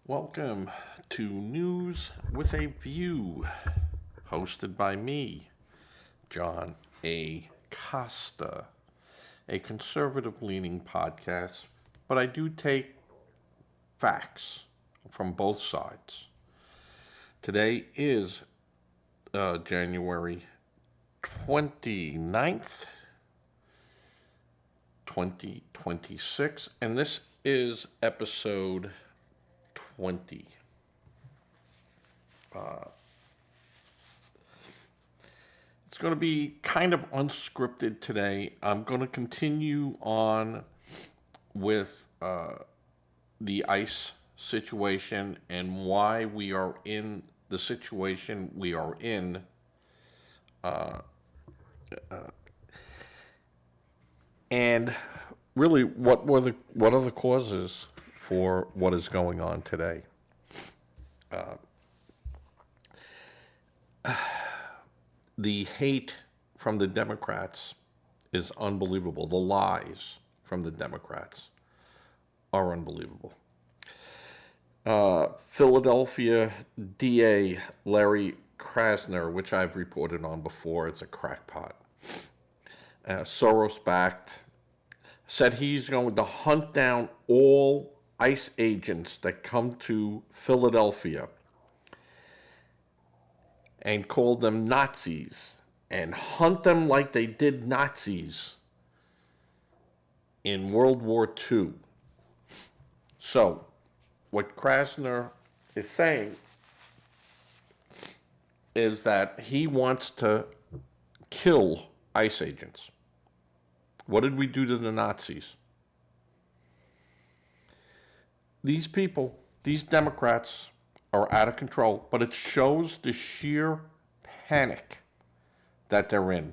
Welcome to News with a View, hosted by me, John A. Costa, a conservative leaning podcast, but I do take facts from both sides. Today is January 29th, 2026, and this is episode 20. It's going to be kind of unscripted today. I'm going to continue on with the ICE situation and why we are in the situation we are in. And really, what are the causes for what is going on today? The hate from the Democrats is unbelievable. The lies from the Democrats are unbelievable. Philadelphia DA Larry Krasner, which I've reported on before, it's a crackpot. Soros-backed, said he's going to hunt down all ICE agents that come to Philadelphia and called them Nazis and hunt them like they did Nazis in World War II. So, what Krasner is saying is that he wants to kill ICE agents. What did we do to the Nazis? These people, these Democrats, are out of control, but it shows the sheer panic that they're in.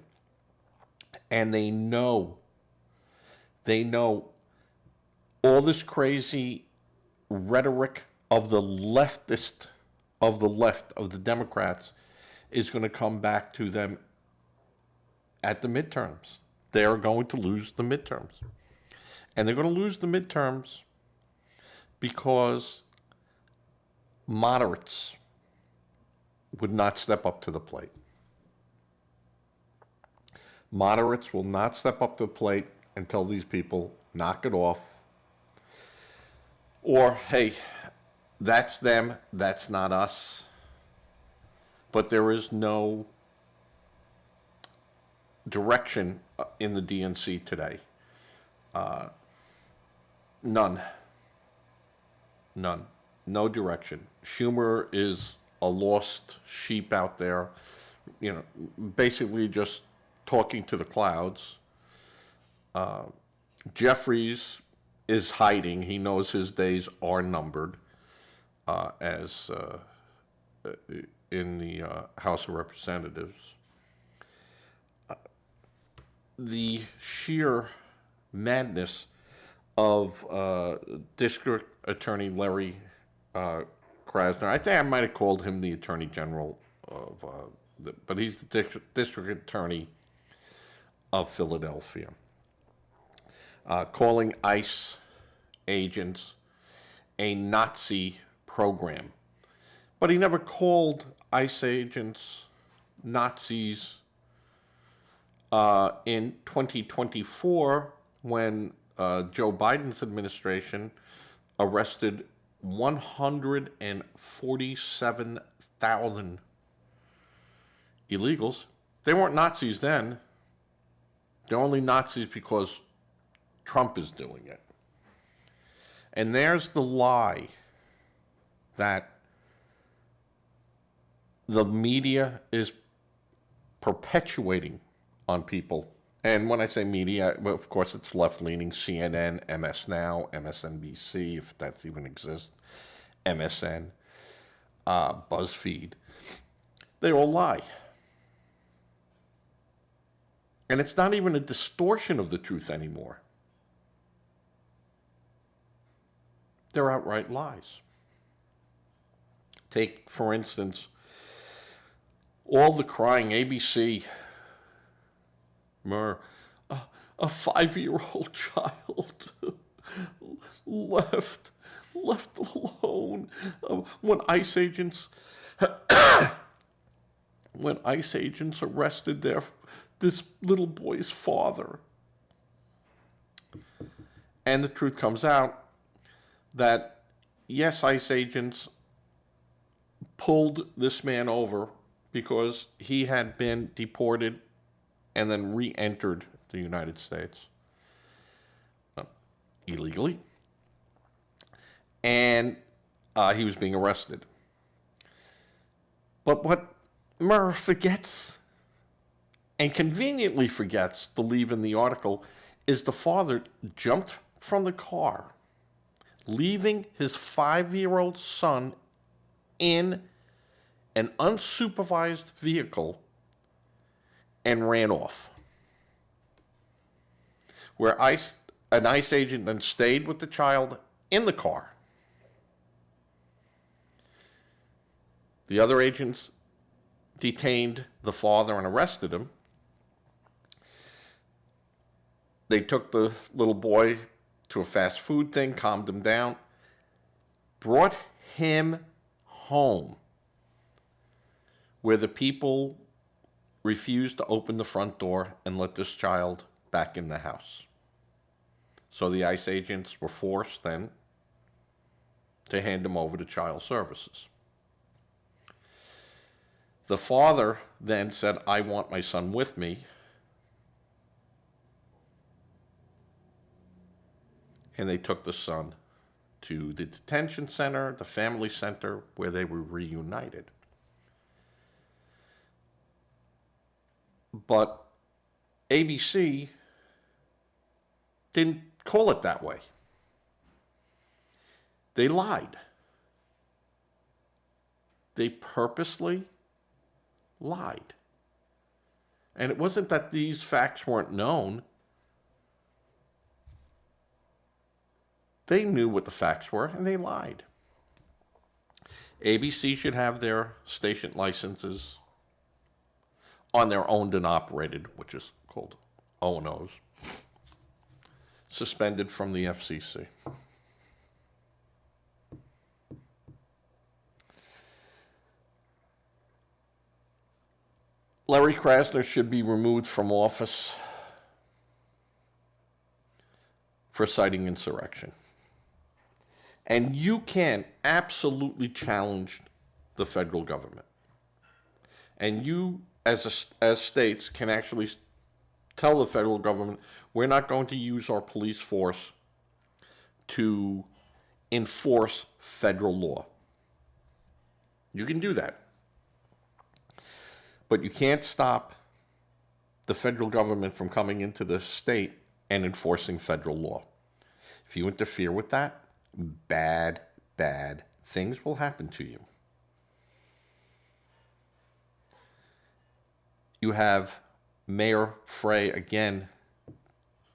And they know all this crazy rhetoric of the leftist, of the Democrats, is going to come back to them at the midterms. They're going to lose the midterms. And they're going to lose the midterms because moderates would not step up to the plate. Moderates will not step up to the plate and tell these people, knock it off. Or, hey, that's them, that's not us. But there is no direction in the DNC today. None. No direction. Schumer is a lost sheep out there, basically just talking to the clouds. Jeffries is hiding. He knows his days are numbered as in the House of Representatives. The sheer madness of District Attorney Larry Krasner. I think I might have called him the Attorney General of, but he's the District Attorney of Philadelphia. Calling ICE agents a Nazi program. But he never called ICE agents Nazis in 2024 when Joe Biden's administration arrested 147,000 illegals. They weren't Nazis then. They're only Nazis because Trump is doing it. And there's the lie that the media is perpetuating on people. And when I say media, well, of course, it's left-leaning, CNN, MS Now, MSNBC, if that even exists, MSN, BuzzFeed. They all lie. And it's not even a distortion of the truth anymore. They're outright lies. Take, for instance, all the crying ABC, a 5-year-old child left left alone. When ICE agents, when ICE agents arrested this little boy's father, and the truth comes out that yes, ICE agents pulled this man over because he had been deported and then re-entered the United States illegally, and he was being arrested. But what Murr forgets, and conveniently forgets to leave in the article, is the father jumped from the car, leaving his 5-year-old son in an unsupervised vehicle and ran off. Where an ICE agent then stayed with the child in the car. The other agents detained the father and arrested him. They took the little boy to a fast food thing, calmed him down, brought him home, where the people refused to open the front door and let this child back in the house. So the ICE agents were forced then to hand him over to child services. The father then said, I want my son with me. And they took the son to the detention center, the family center, where they were reunited. But ABC didn't call it that way. They lied. They purposely lied. And it wasn't that these facts weren't known. They knew what the facts were, and they lied. ABC should have their station licenses on their owned and operated, which is called O&Os, suspended from the FCC. Larry Krasner should be removed from office for citing insurrection. And you can absolutely challenge the federal government. And you, as states, can actually tell the federal government, we're not going to use our police force to enforce federal law. You can do that. But you can't stop the federal government from coming into the state and enforcing federal law. If you interfere with that, bad things will happen to you. You have Mayor Frey again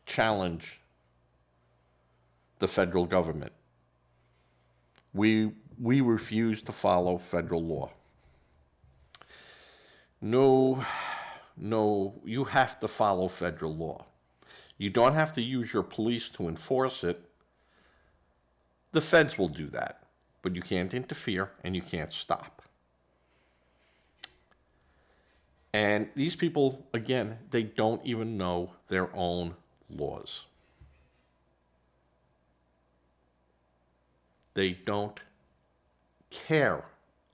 challenge the federal government. We refuse to follow federal law. No, you have to follow federal law. You don't have to use your police to enforce it. The feds will do that, but you can't interfere and you can't stop. And these people, again, they don't even know their own laws. They don't care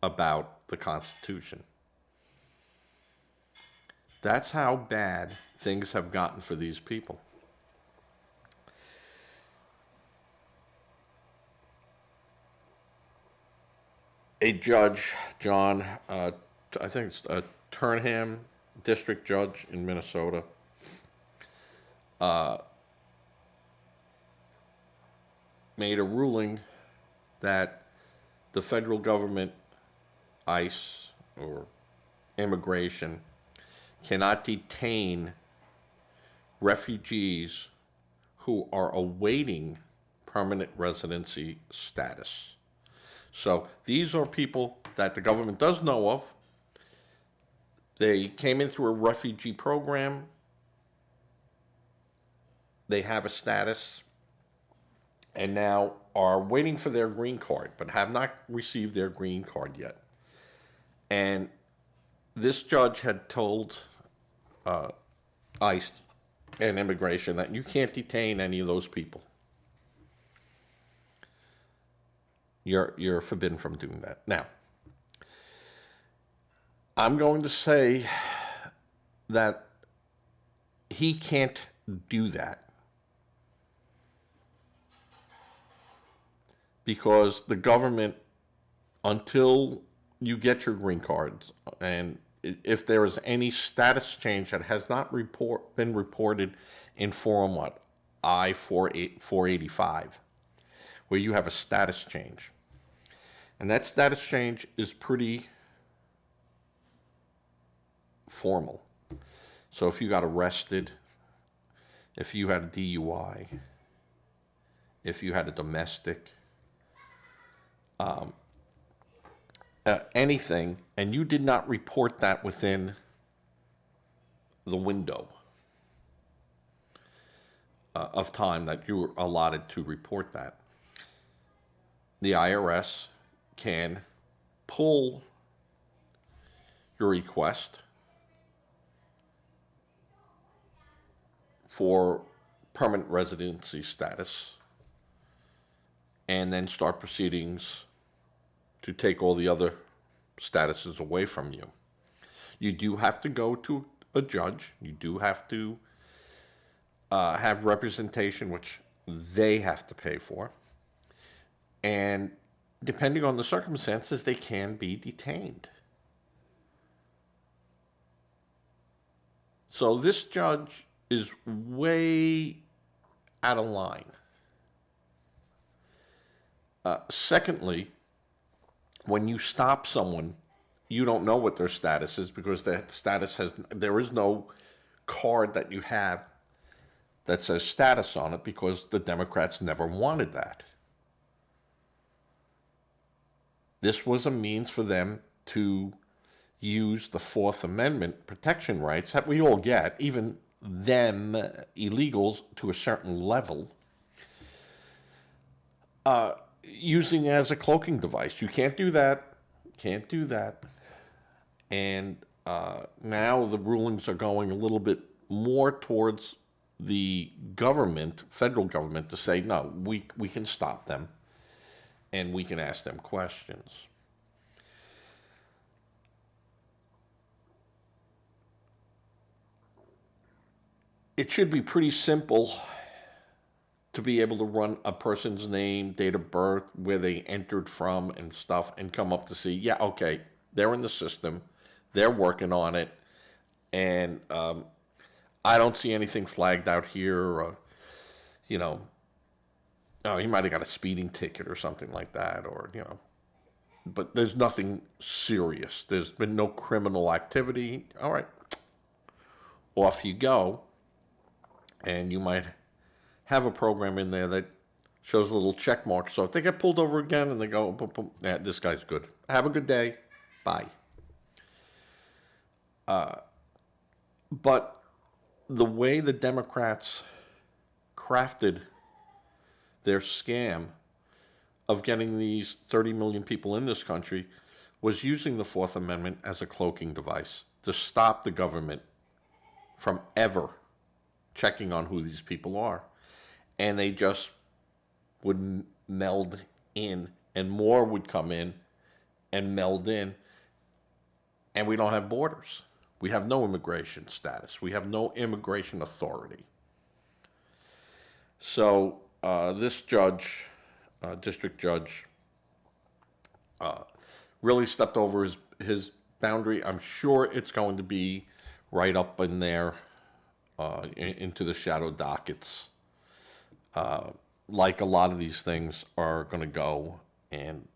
about the Constitution. That's how bad things have gotten for these people. A judge, John, I think it's Turnham, district judge in Minnesota, made a ruling that the federal government, ICE, or immigration, cannot detain refugees who are awaiting permanent residency status. So these are people that the government does know of. They came in through a refugee program. They have a status. And now are waiting for their green card, but have not received their green card yet. And this judge had told ICE and immigration that you can't detain any of those people. You're forbidden from doing that. Now, I'm going to say that he can't do that because the government, until you get your green cards, and if there is any status change that has not been reported in Form what I-485, where you have a status change, and that status change is pretty formal. So if you got arrested, if you had a DUI, if you had a domestic, anything, and you did not report that within the window of time that you were allotted to report that, the IRS can pull your request for permanent residency status and then start proceedings to take all the other statuses away from you. You do have to go to a judge. You do have to have representation, which they have to pay for. And depending on the circumstances, they can be detained. So this judge is way out of line. Secondly, when you stop someone, you don't know what their status is because there is no card that you have that says status on it because the Democrats never wanted that. This was a means for them to use the Fourth Amendment protection rights that we all get, even them illegals to a certain level, using it as a cloaking device. You can't do that. Can't do that. And now the rulings are going a little bit more towards the government, federal government, to say, no, we can stop them and we can ask them questions. It should be pretty simple to be able to run a person's name, date of birth, where they entered from and stuff, and come up to see, yeah, okay, they're in the system, they're working on it, and I don't see anything flagged out here, oh, he might have got a speeding ticket or something like that, or, but there's nothing serious. There's been no criminal activity. All right, off you go. And you might have a program in there that shows a little check mark. So if they get pulled over again and they go, boom, boom, yeah, this guy's good. Have a good day. Bye. But the way the Democrats crafted their scam of getting these 30 million people in this country was using the Fourth Amendment as a cloaking device to stop the government from ever checking on who these people are. And they just would meld in, and more would come in and meld in, and we don't have borders. We have no immigration status. We have no immigration authority. So this judge, district judge, really stepped over his boundary. I'm sure it's going to be right up in there into the shadow dockets, like a lot of these things are going to go, and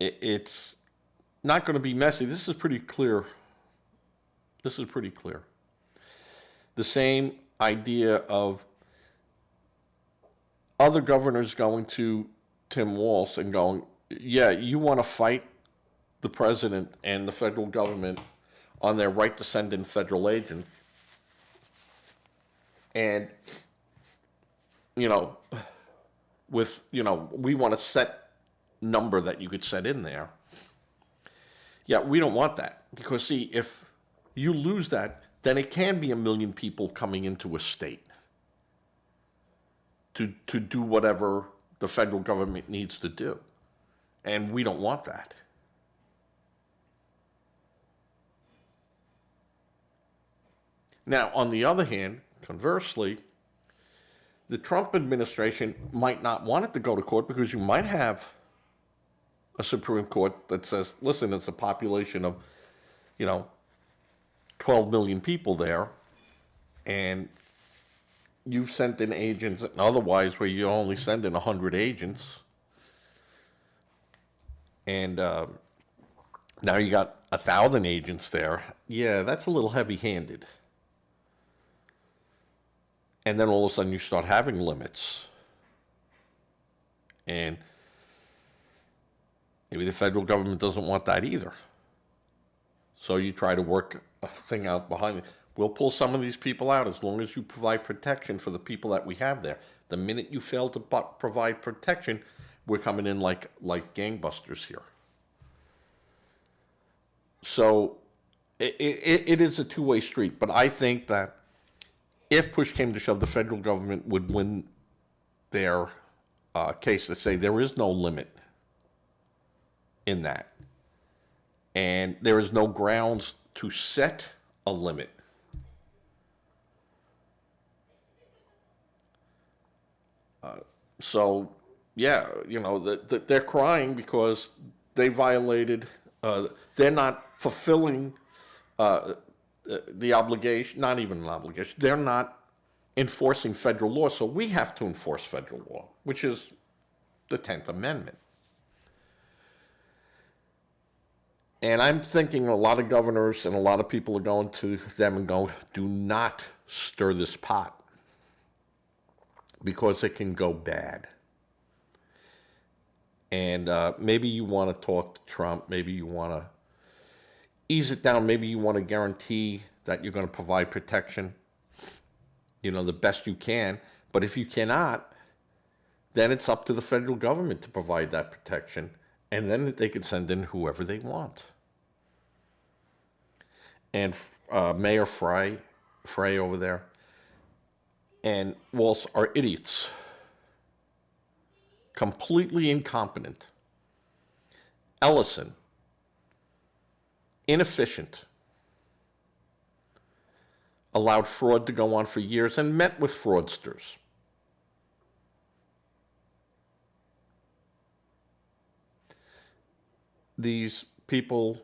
it's not going to be messy. This is pretty clear. This is pretty clear. The same idea of other governors going to Tim Walz and going, yeah, you want to fight the president and the federal government on their right to send in federal agents. And, with, we want a set number that you could set in there. Yeah, we don't want that because, see, if you lose that, then it can be 1 million people coming into a state to do whatever the federal government needs to do. And we don't want that. Now, on the other hand, conversely, the Trump administration might not want it to go to court because you might have a Supreme Court that says, listen, it's a population of, 12 million people there, and you've sent in agents, and otherwise where you only send in 100 agents, and now you got 1,000 agents there. Yeah, that's a little heavy-handed. And then all of a sudden you start having limits. And maybe the federal government doesn't want that either. So you try to work a thing out behind it. We'll pull some of these people out as long as you provide protection for the people that we have there. The minute you fail to provide protection, we're coming in like gangbusters here. So it is a two-way street. But I think that if push came to shove, the federal government would win their case to say there is no limit in that. And there is no grounds to set a limit. So, yeah, they're crying because they violated, they're not fulfilling the obligation, not even an obligation, they're not enforcing federal law, so we have to enforce federal law, which is the 10th Amendment. And I'm thinking a lot of governors and a lot of people are going to them and going, do not stir this pot because it can go bad. And maybe you want to talk to Trump, maybe you want to ease it down, maybe you want to guarantee that you're going to provide protection, the best you can. But if you cannot, then it's up to the federal government to provide that protection. And then they can send in whoever they want. And Mayor Frey over there and Walsh are idiots. Completely incompetent. Ellison, inefficient. Allowed fraud to go on for years and met with fraudsters. These people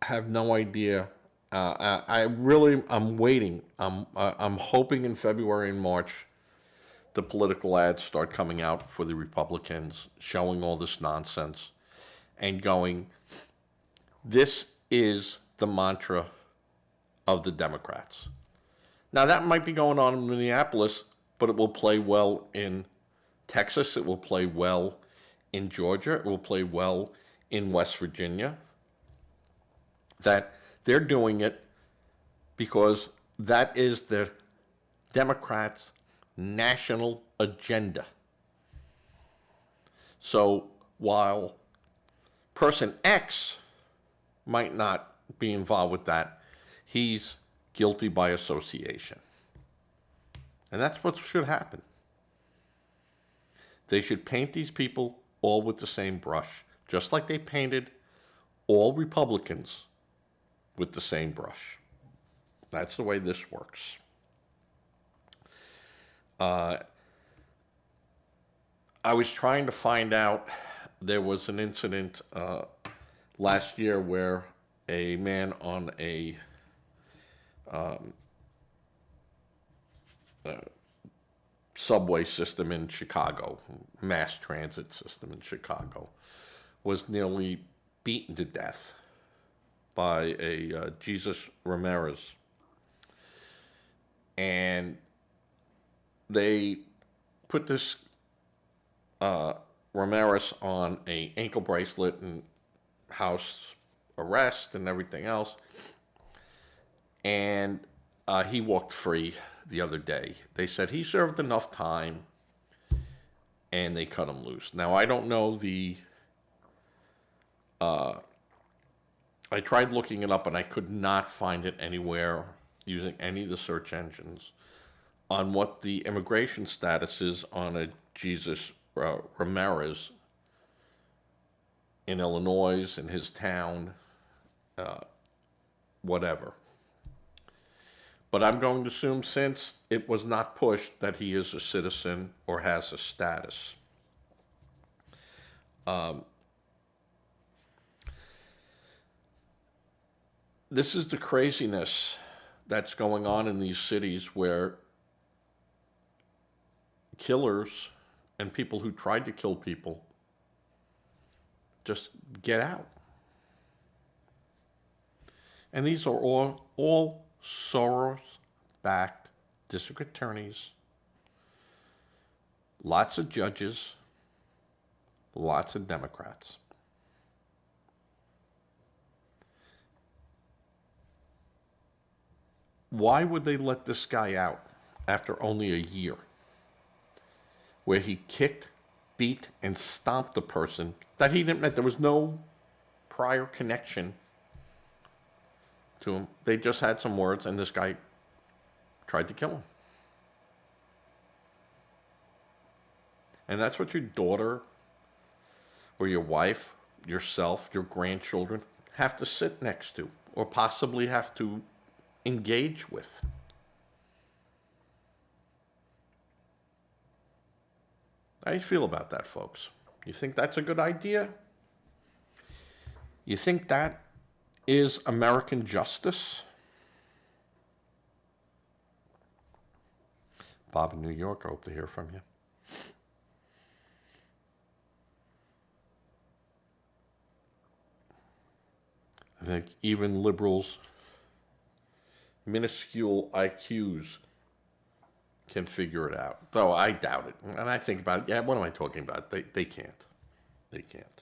have no idea. I'm waiting. I'm hoping in February and March the political ads start coming out for the Republicans, showing all this nonsense and going, this is the mantra of the Democrats. Now, that might be going on in Minneapolis, but it will play well in Texas. It will play well in Georgia. It will play well in West Virginia. That they're doing it because that is the Democrats' national agenda. So while person X might not be involved with that, he's guilty by association. And that's what should happen. They should paint these people all with the same brush, just like they painted all Republicans with the same brush. That's the way this works. I was trying to find out, there was an incident last year where a man on a subway system in Chicago, mass transit system in Chicago, was nearly beaten to death by a Jesus Ramirez. And they put this Ramirez on an ankle bracelet and house arrest and everything else. And he walked free the other day. They said he served enough time and they cut him loose. Now, I don't know I tried looking it up and I could not find it anywhere using any of the search engines on what the immigration status is on a Jesus Ramirez in Illinois, in his town, whatever. But I'm going to assume, since it was not pushed, that he is a citizen or has a status. This is the craziness that's going on in these cities where killers and people who tried to kill people just get out. And these are all Soros-backed district attorneys, lots of judges, lots of Democrats. Why would they let this guy out after only a year, where he kicked, beat, and stomped a person that he didn't met? There was no prior connection to him. They just had some words, and this guy tried to kill him. And that's what your daughter or your wife, yourself, your grandchildren have to sit next to, or possibly have to engage with. How do you feel about that, folks? You think that's a good idea? You think that is American justice? Bob in New York, I hope to hear from you. I think even liberals, minuscule IQs, can figure it out. Though I doubt it. And I think about it, yeah, what am I talking about? They can't. They can't.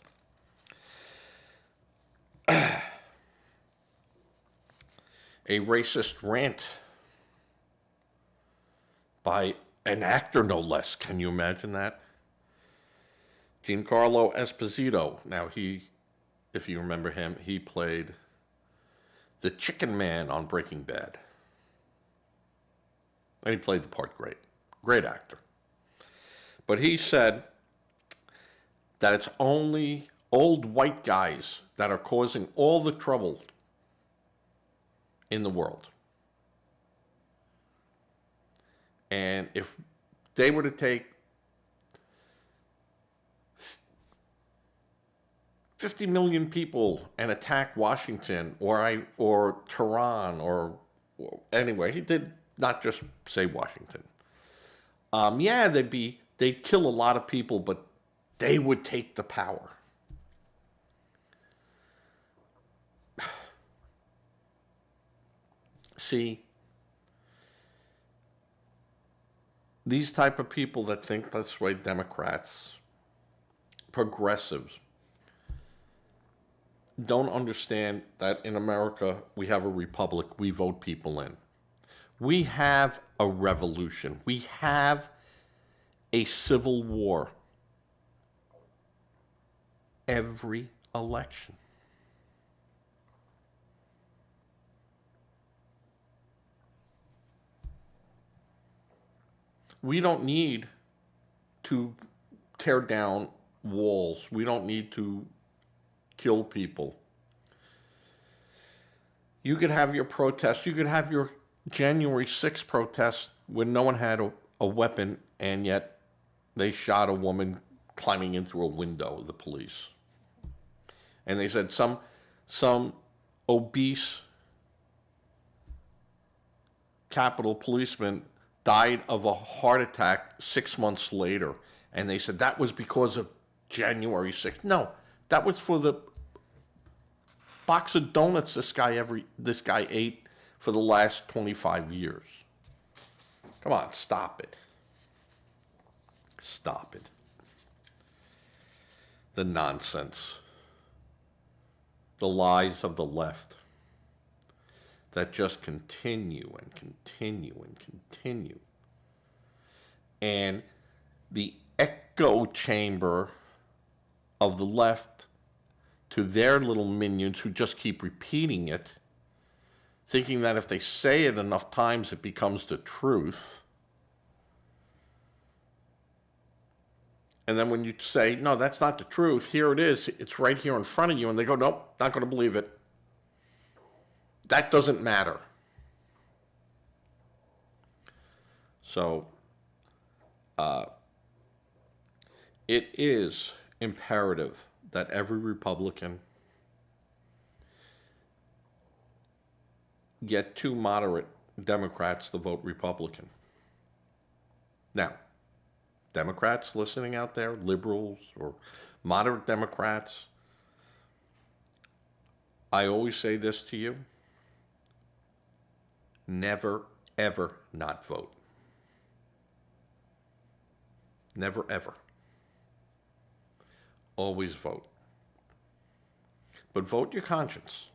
A racist rant by an actor, no less. Can you imagine that? Giancarlo Esposito. Now, if you remember him, he played the Chicken Man on Breaking Bad. And he played the part great. Great actor. But he said that it's only old white guys that are causing all the trouble in the world. And if they were to take 50 million people and attack Washington or Tehran or anyway, he did not just say Washington. Yeah, they'd kill a lot of people, but they would take the power. See, these type of people that think this way, Democrats, progressives, don't understand that in America we have a republic. We vote people in. We have a revolution. We have a civil war every election. We don't need to tear down walls. We don't need to kill people. You could have your protests. You could have your January 6th protest when no one had a weapon, and yet they shot a woman climbing in through a window of the police. And they said some obese Capitol policeman died of a heart attack 6 months later. And they said that was because of January 6th. No, that was for the box of donuts this guy ate for the last 25 years. Come on, stop it. Stop it. The nonsense. The lies of the left that just continue and continue and continue. And the echo chamber of the left to their little minions who just keep repeating it, thinking that if they say it enough times, it becomes the truth. And then when you say, no, that's not the truth, here it is, it's right here in front of you, and they go, nope, not going to believe it. That doesn't matter. So, it is imperative that every Republican get 2 moderate Democrats to vote Republican. Now, Democrats listening out there, liberals or moderate Democrats, I always say this to you: never, ever not vote. Never, ever. Always vote. But vote your conscience.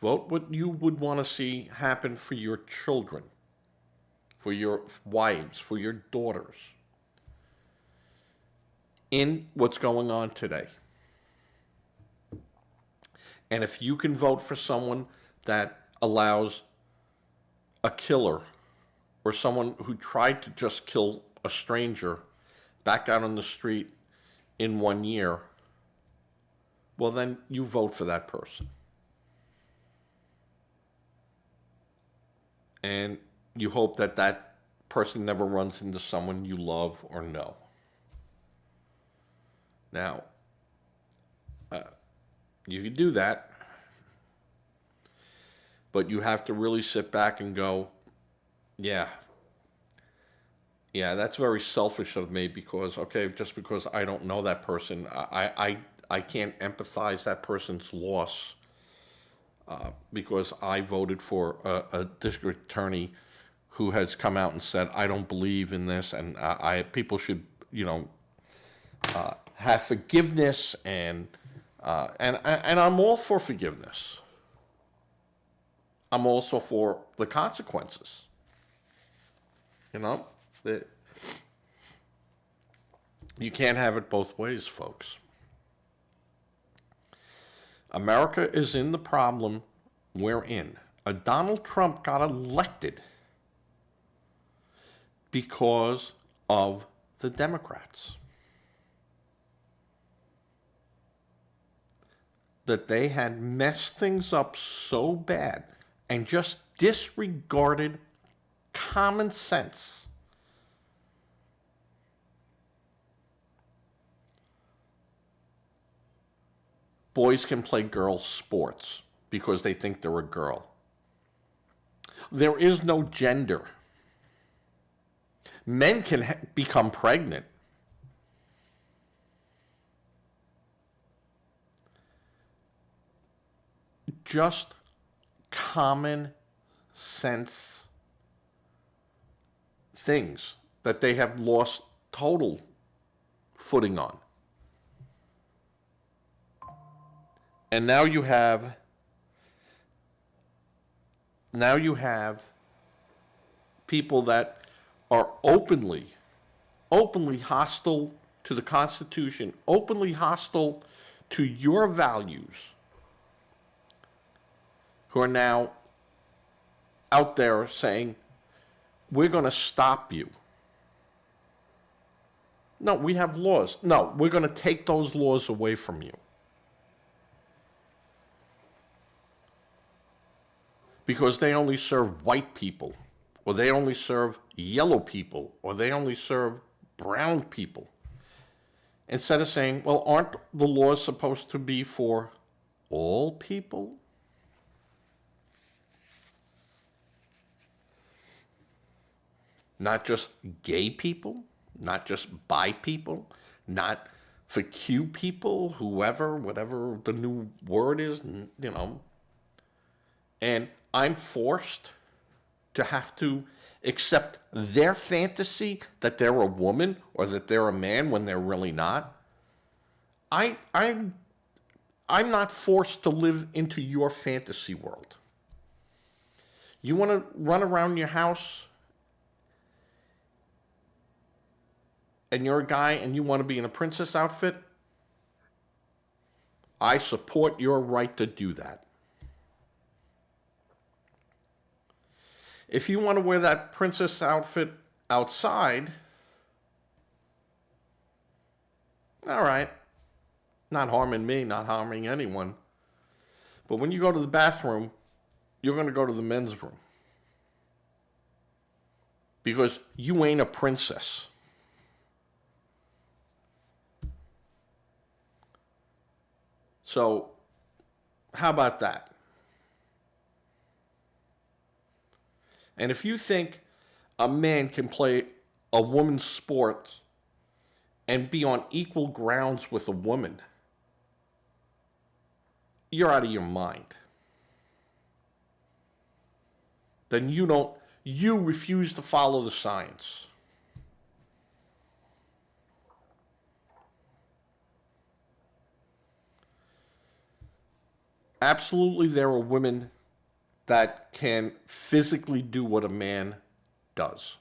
Vote what you would want to see happen for your children, for your wives, for your daughters, in what's going on today. And if you can vote for someone that allows a killer or someone who tried to just kill a stranger back out on the street in 1 year, well, then you vote for that person. And you hope that that person never runs into someone you love or know. Now, you can do that, but you have to really sit back and go, yeah, that's very selfish of me because, okay, just because I don't know that person, I can't empathize that person's loss because I voted for a district attorney who has come out and said, I don't believe in this, and people should, have forgiveness, and I'm all for forgiveness. I'm also for the consequences. You can't have it both ways, folks. America is in the problem we're in. Donald Trump got elected because of the Democrats. That they had messed things up so bad and just disregarded common sense. Boys can play girls' sports because they think they're a girl. There is no gender. Men can become pregnant. Just common sense things that they have lost total footing on. And now you have people that are openly hostile to the Constitution, openly hostile to your values, who are now out there saying, we're going to stop you. No, we have laws. No, we're going to take those laws away from you. Because they only serve white people, or they only serve yellow people, or they only serve brown people. Instead of saying, well, aren't the laws supposed to be for all people? Not just gay people, not just bi people, not for Q people, whoever, whatever the new word is, And I'm forced to have to accept their fantasy that they're a woman or that they're a man when they're really not. I'm not forced to live into your fantasy world. You want to run around your house and you're a guy and you want to be in a princess outfit, I support your right to do that. If you want to wear that princess outfit outside, all right, not harming me, not harming anyone. But when you go to the bathroom, you're going to go to the men's room because you ain't a princess. So, how about that? And if you think a man can play a woman's sport and be on equal grounds with a woman, you're out of your mind. Then you refuse to follow the science. Absolutely, there are women that can physically do what a man does.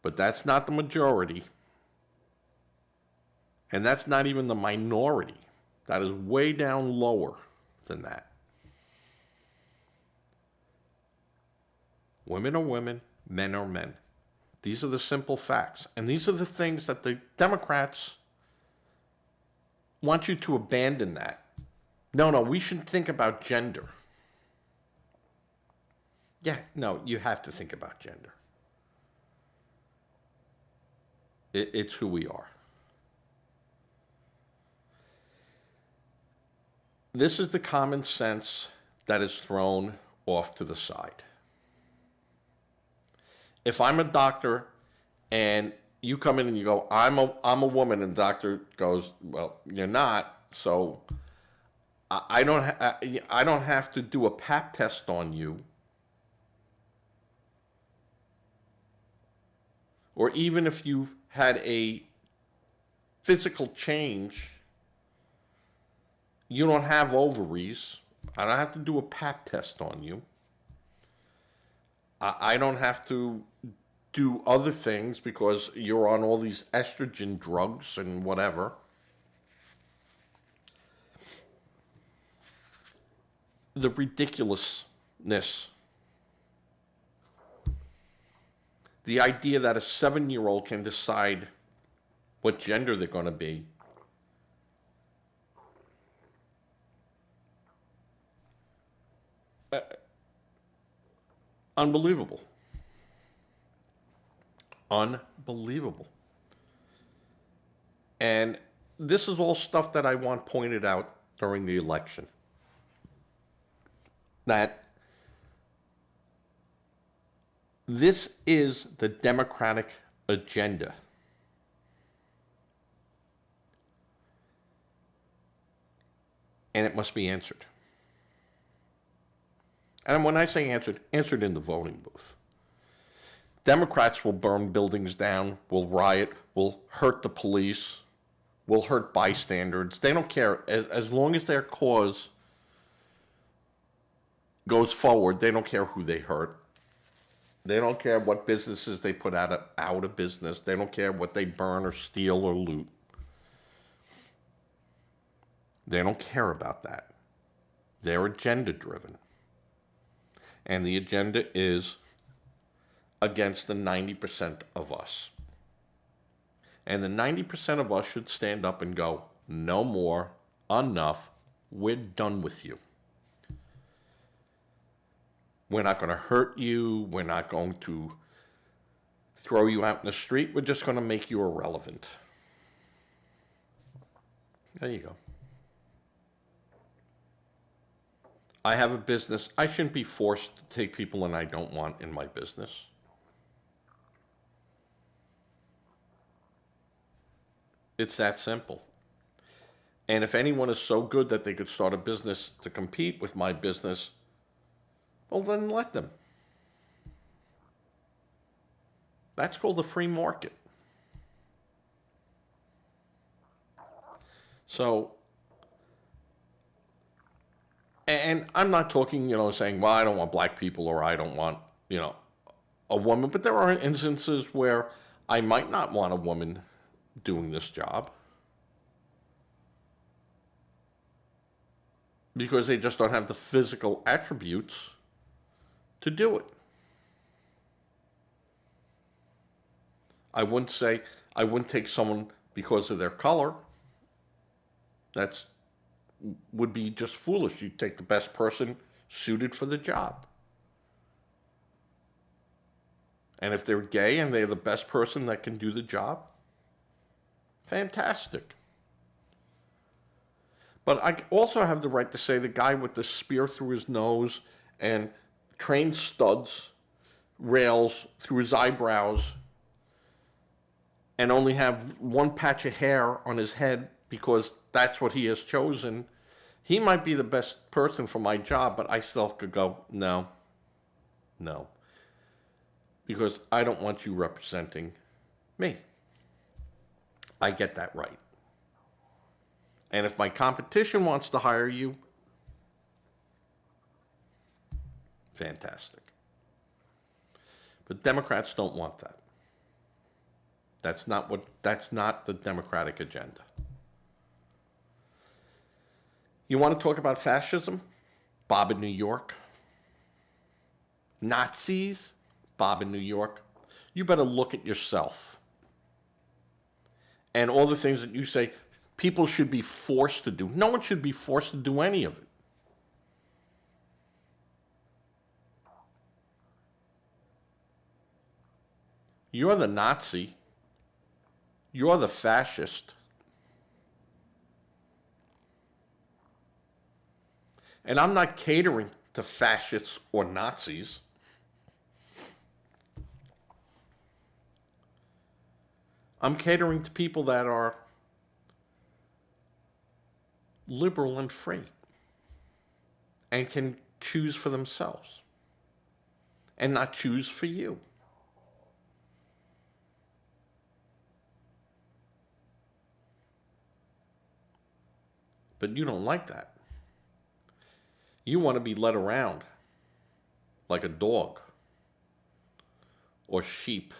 But that's not the majority. And that's not even the minority. That is way down lower than that. Women are women, men are men. These are the simple facts. And these are the things that the Democrats want you to abandon that. No, we shouldn't think about gender. Yeah, no, you have to think about gender. It's who we are. This is the common sense that is thrown off to the side. If I'm a doctor and you come in and you go, I'm a woman, and the doctor goes, well, you're not, so I don't have to do a pap test on you. Or even if you've had a physical change, you don't have ovaries, I don't have to do a pap test on you. I don't have to do other things because you're on all these estrogen drugs and whatever. The ridiculousness. The idea that a 7-year-old can decide what gender they're going to be. Unbelievable. Unbelievable. And this is all stuff that I want pointed out during the election. That this is the Democratic agenda. And it must be answered. And when I say answered in the voting booth. Democrats will burn buildings down, will riot, will hurt the police, will hurt bystanders. They don't care. As long as their cause goes forward, they don't care who they hurt. They don't care what businesses they put out of business. They don't care what they burn or steal or loot. They don't care about that. They're agenda driven. And the agenda is against the 90% of us. And the 90% of us should stand up and go, no more, enough, we're done with you. We're not going to hurt you. We're not going to throw you out in the street. We're just going to make you irrelevant. There you go. I have a business. I shouldn't be forced to take people in I don't want in my business. It's that simple. And if anyone is so good that they could start a business to compete with my business, well, then let them. That's called the free market. So, and I'm not talking, saying, well, I don't want black people or I don't want, a woman, but there are instances where I might not want a woman doing this job because they just don't have the physical attributes to do it. I wouldn't take someone because of their color. That's would be just foolish. You take the best person suited for the job. And if they're gay and they're the best person that can do the job, fantastic. But I also have the right to say the guy with the spear through his nose and trained studs, rails through his eyebrows, and only have one patch of hair on his head because that's what he has chosen, he might be the best person for my job, but I still could go, no, no. Because I don't want you representing me. I get that right. And if my competition wants to hire you, fantastic. But Democrats don't want that. That's not the Democratic agenda. You want to talk about fascism? Bob in New York. Nazis? Bob in New York. You better look at yourself. And all the things that you say people should be forced to do. No one should be forced to do any of it. You're the Nazi. You're the fascist. And I'm not catering to fascists or Nazis. I'm catering to people that are liberal and free and can choose for themselves and not choose for you. But you don't like that. You want to be led around like a dog or sheep.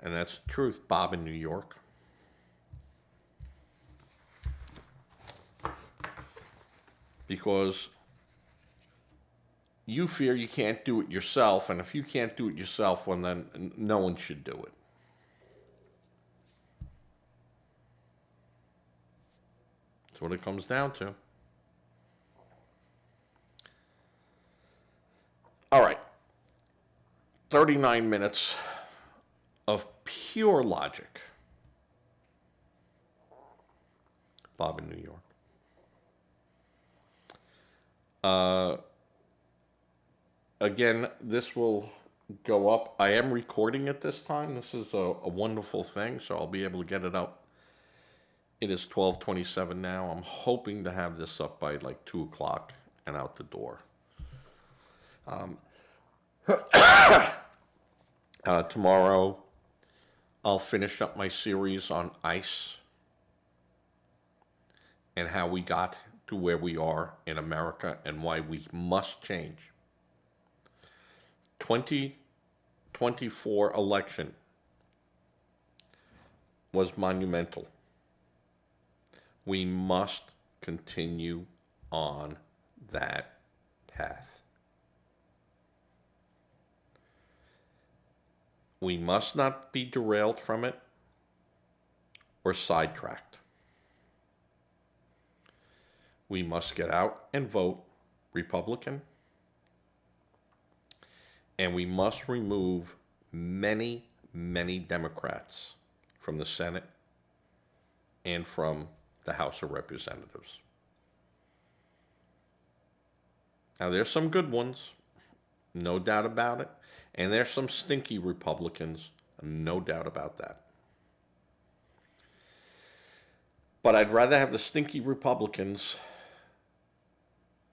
And that's the truth, Bob in New York. Because you fear you can't do it yourself, and if you can't do it yourself, well, then no one should do it. That's what it comes down to. All right. 39 minutes of pure logic. Bob in New York. Again, this will go up. I am recording it this time. This is a wonderful thing, so I'll be able to get it up. It is 12:27 now. I'm hoping to have this up by like 2 o'clock and out the door. Tomorrow, I'll finish up my series on ICE and how we got to where we are in America and why we must change. 2024 election was monumental. We must continue on that path. We must not be derailed from it or sidetracked. We must get out and vote Republican. And we must remove many, many Democrats from the Senate and from the House of Representatives. Now, there's some good ones, no doubt about it. And there's some stinky Republicans, no doubt about that. But I'd rather have the stinky Republicans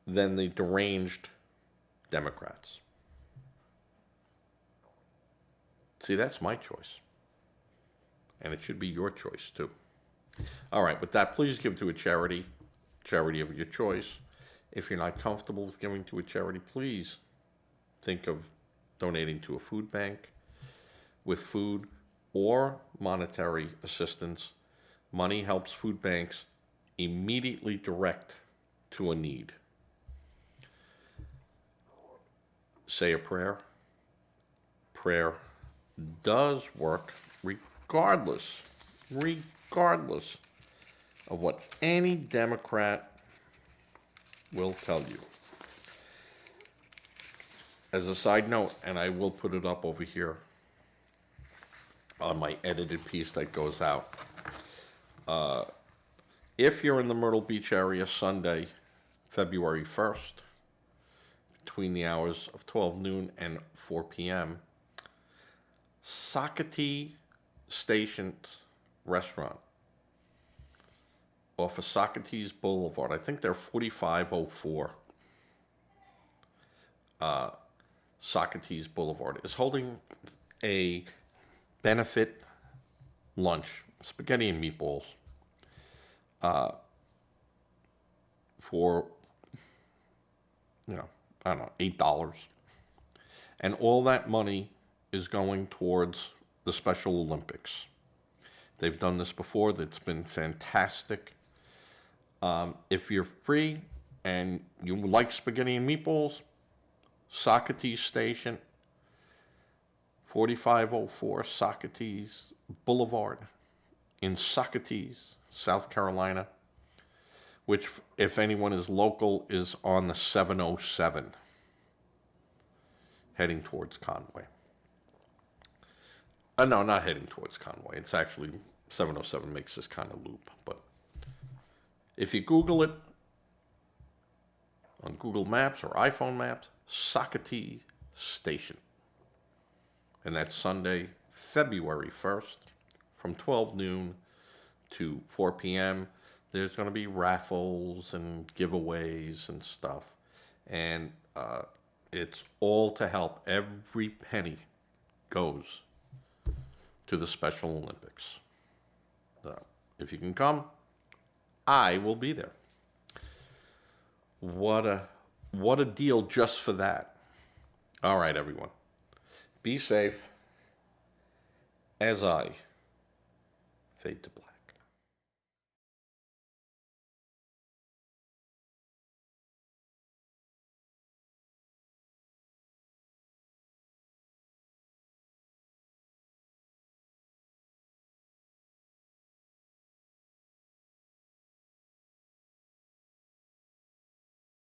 than the deranged Democrats. See, that's my choice. And it should be your choice, too. All right, with that, please give to a charity. charity of your choice. If you're not comfortable with giving to a charity, please think of donating to a food bank with food or monetary assistance. Money helps food banks immediately direct to a need. Say a prayer. Prayer does work regardless of what any Democrat will tell you. As a side note, and I will put it up over here on my edited piece that goes out. If you're in the Myrtle Beach area Sunday, February 1st, between the hours of 12 noon and 4 p.m., Sakatee Station Restaurant off of Socrates Boulevard. I think they're 4504 Socrates Boulevard is holding a benefit lunch, spaghetti and meatballs, for, I don't know, $8. And all that money is going towards the Special Olympics. They've done this before. That's been fantastic. If you're free and you like spaghetti and meatballs, Socrates Station, 4504 Socrates Boulevard in Socrates, South Carolina, which, if anyone is local, is on the 707 heading towards Conway. No, not heading towards Conway. It's actually 707 makes this kind of loop. But if you Google it on Google Maps or iPhone Maps, Socrates Station. And that's Sunday, February 1st, from 12 noon to 4 p.m. There's going to be raffles and giveaways and stuff. And it's all to help. Every penny goes to the Special Olympics. So if you can come, I will be there. What a deal just for that. All right, everyone. Be safe as I fade to black.